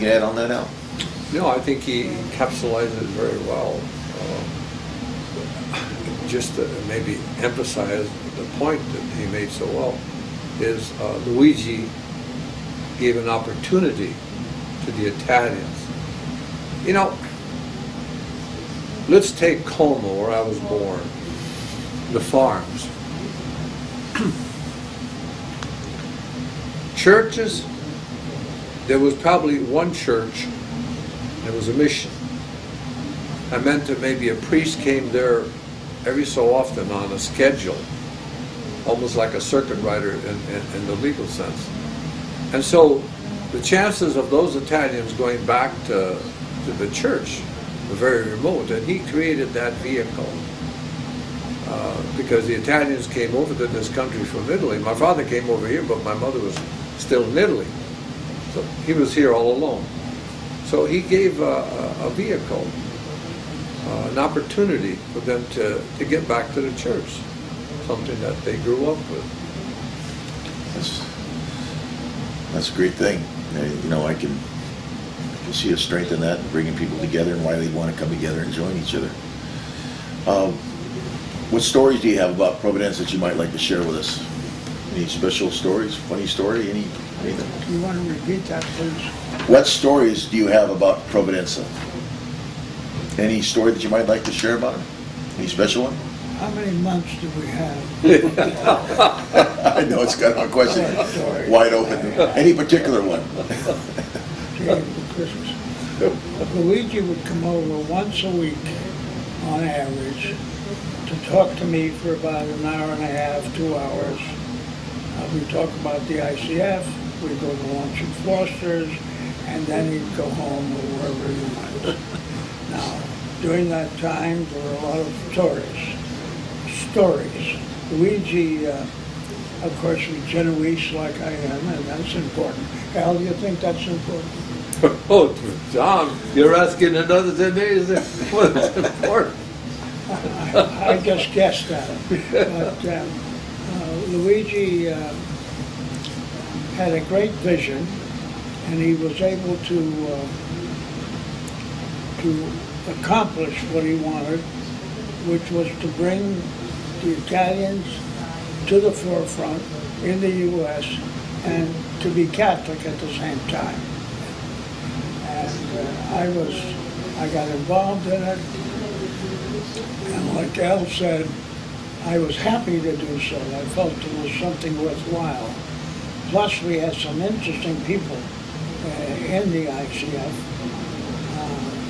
can add on that, Al? No, I think he encapsulated it very well. Just to maybe emphasize the point that he made so well is Luigi gave an opportunity to the Italians. You know, let's take Como, where I was born, the farms. Churches, there was probably one church, and it was a mission. I meant that maybe a priest came there every so often on a schedule, almost like a circuit rider in the legal sense. And so the chances of those Italians going back to the church were very remote, and he created that vehicle. Because the Italians came over to this country from Italy. My father came over here, but my mother was still in Italy. So he was here all alone. So he gave a vehicle, an opportunity for them to get back to the church, something that they grew up with. That's a great thing. You know, I can see a strength in that, bringing people together and why they want to come together and join each other. What stories do you have about Providenza that you might like to share with us? Any special stories, funny story, anything? Do you want to repeat that, please? What stories do you have about Providenza? Any story that you might like to share about it? Any special one? How many months do we have? I know it's kind of a question, wide open. Any particular one? Christmas. Luigi would come over once a week, on average, to talk to me for about an hour and a half, 2 hours. We'd talk about the ICF, we'd go to lunch at Foster's, and then he'd go home or wherever he went. Now, during that time, there were a lot of stories. Luigi, of course, was Genoese like I am, and that's important. Al, do you think that's important? Oh, John, you're asking another than me, is it? What's important? I just guessed that. But Luigi had a great vision, and he was able to accomplish what he wanted, which was to bring the Italians to the forefront in the U.S. and to be Catholic at the same time. And I got involved in it, and like Al said, I was happy to do so. I felt it was something worthwhile. Plus, we had some interesting people in the ICF,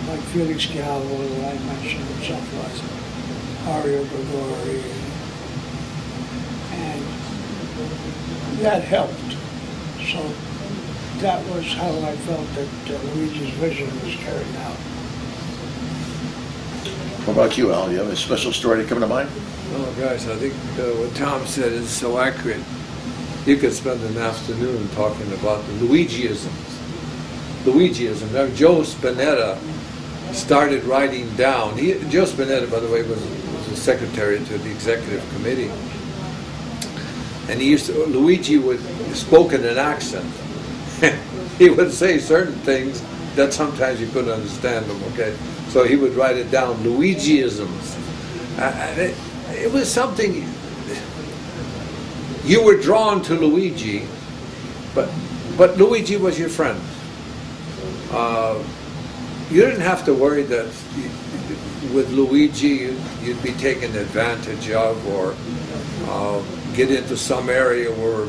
like Felix Galvo, that I mentioned, and so forth, Ario Gregori, and that helped. So that was how I felt that Luigi's vision was carried out. What about you, Al? Do you have a special story that come to mind? Oh, guys, I think what Tom said is so accurate. You could spend an afternoon talking about the Luigiisms. Luigiism. Now, Joe Spinetta started writing down. Joe Spinetta, by the way, was a secretary to the executive committee. And Luigi would spoke in an accent. He would say certain things that sometimes you couldn't understand them, okay? So he would write it down, Luigiisms. And it was something, you were drawn to Luigi, but Luigi was your friend. You didn't have to worry that with Luigi you'd be taken advantage of or get into some area where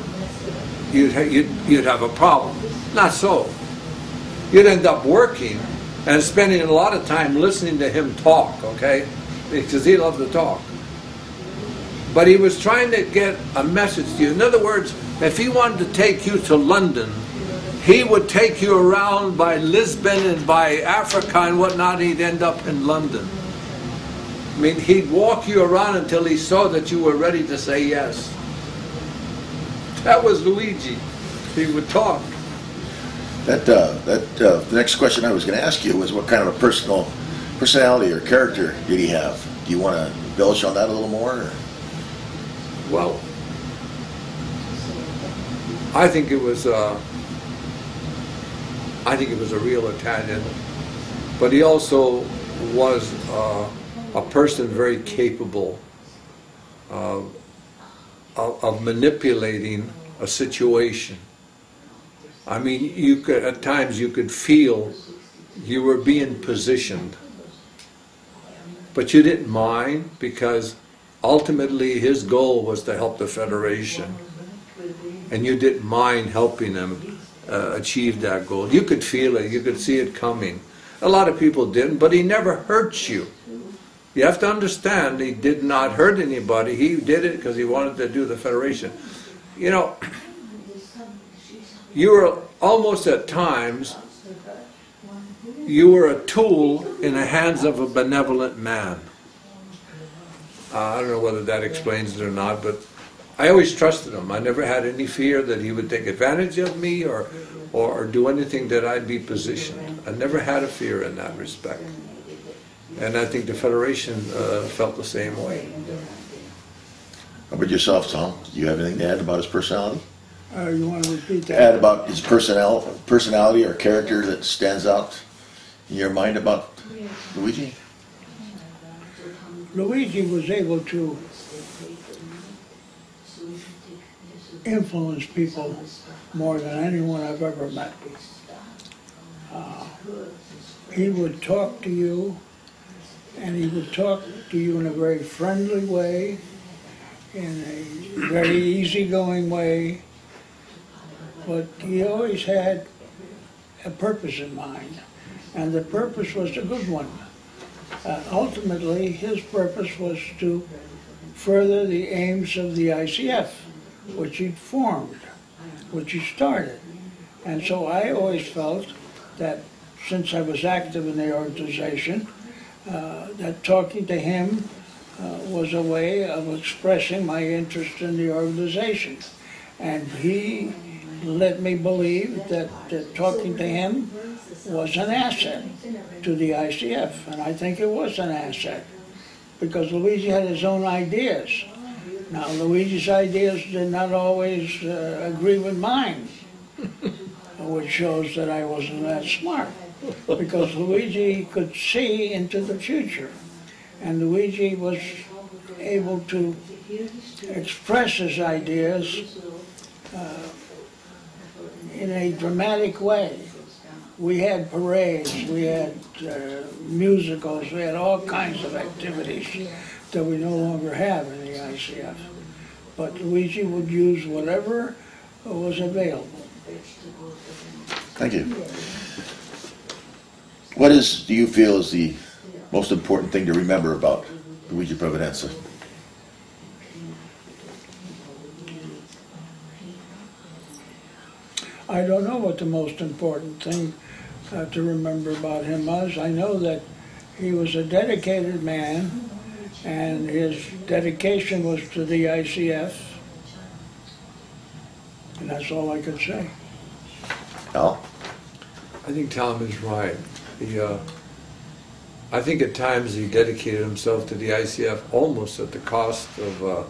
you'd have a problem. Not so. You'd end up working and spending a lot of time listening to him talk, okay? Because he loved to talk. But he was trying to get a message to you. In other words, if he wanted to take you to London, he would take you around by Lisbon and by Africa and whatnot, and he'd end up in London. I mean, he'd walk you around until he saw that you were ready to say yes. That was Luigi. He would talk. The next question I was going to ask you was what kind of a personality or character did he have? Do you want to embellish on that a little more? Or? Well, I think it was a I think he was a real Italian, but he also was a person very capable of manipulating a situation. I mean, you could, at times you could feel you were being positioned, but you didn't mind, because ultimately his goal was to help the Federation, and you didn't mind helping him achieve that goal. You could feel it, you could see it coming. A lot of people didn't, but he never hurt you. You have to understand, he did not hurt anybody. He did it because he wanted to do the Federation. You know, you were almost at times, you were a tool in the hands of a benevolent man. I don't know whether that explains it or not, but I always trusted him. I never had any fear that he would take advantage of me or do anything that I'd be positioned. I never had a fear in that respect. And I think the Federation felt the same way. How about yourself, Tom? Do you have anything to add about his personality? You want to repeat that? Add about his personality or character that stands out in your mind about Luigi? Luigi was able to influence people more than anyone I've ever met. He would talk to you, and he would talk to you in a very friendly way, in a very easygoing way, but he always had a purpose in mind, and the purpose was a good one. Ultimately, his purpose was to further the aims of the ICF, which he'd formed, which he started. And so I always felt that since I was active in the organization, that talking to him was a way of expressing my interest in the organization. And he let me believe that talking to him was an asset to the ICF, and I think it was an asset, because Luigi had his own ideas. Now, Luigi's ideas did not always agree with mine, which shows that I wasn't that smart, because Luigi could see into the future, and Luigi was able to express his ideas in a dramatic way. We had parades, we had musicals, we had all kinds of activities that we no longer have in the ICF. But Luigi would use whatever was available. Thank you. What do you feel is the most important thing to remember about Luigi Providenza? I don't know what the most important thing to remember about him was. I know that he was a dedicated man, and his dedication was to the ICF, and that's all I could say. Al? I think Tom is right. I think at times he dedicated himself to the ICF almost at the cost of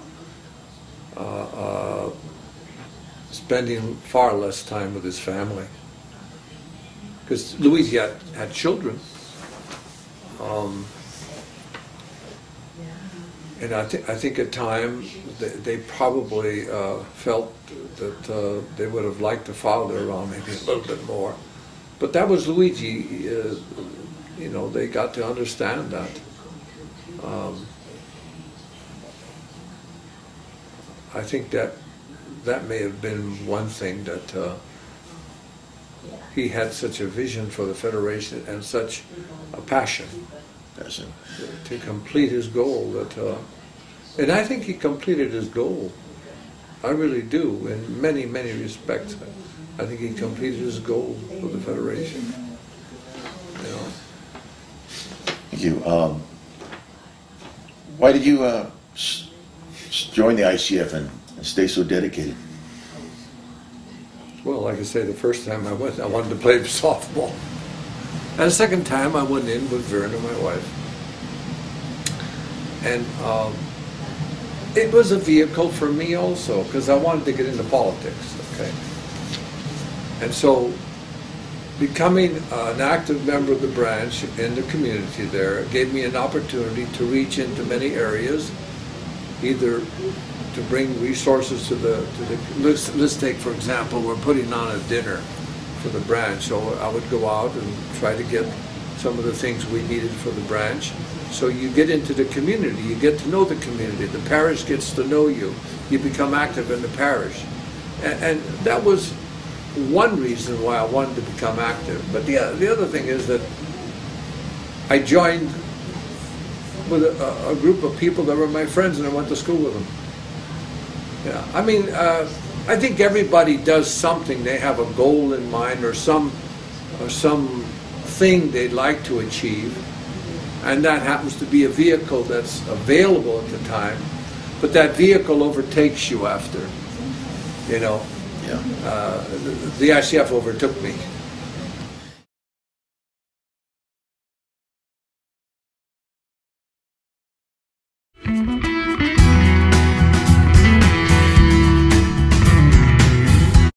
spending far less time with his family. Because Luigi had children. And I think at times they probably felt that they would have liked the father around maybe a little bit more. But that was Luigi. You know, they got to understand that. I think that may have been one thing, that he had such a vision for the Federation and such a passion to complete his goal, and I think he completed his goal. I really do, in many, many respects. I think he completed his goal for the Federation. You know. Thank you. Why did you join the ICF and stay so dedicated? Well, like I say, the first time I went, I wanted to play softball. And the second time I went in with Verna, my wife. And it was a vehicle for me also, because I wanted to get into politics, okay? And so becoming an active member of the branch in the community there gave me an opportunity to reach into many areas, either to bring resources to the let's take, for example, we're putting on a dinner for the branch, so I would go out and try to get some of the things we needed for the branch. So you get into the community, you get to know the community, the parish gets to know you, you become active in the parish. And that was one reason why I wanted to become active. But the other thing is that I joined with a group of people that were my friends, and I went to school with them. Yeah, I mean, I think everybody does something. They have a goal in mind, or some thing they'd like to achieve, and that happens to be a vehicle that's available at the time, but that vehicle overtakes you after, you know. Yeah. The ICF overtook me.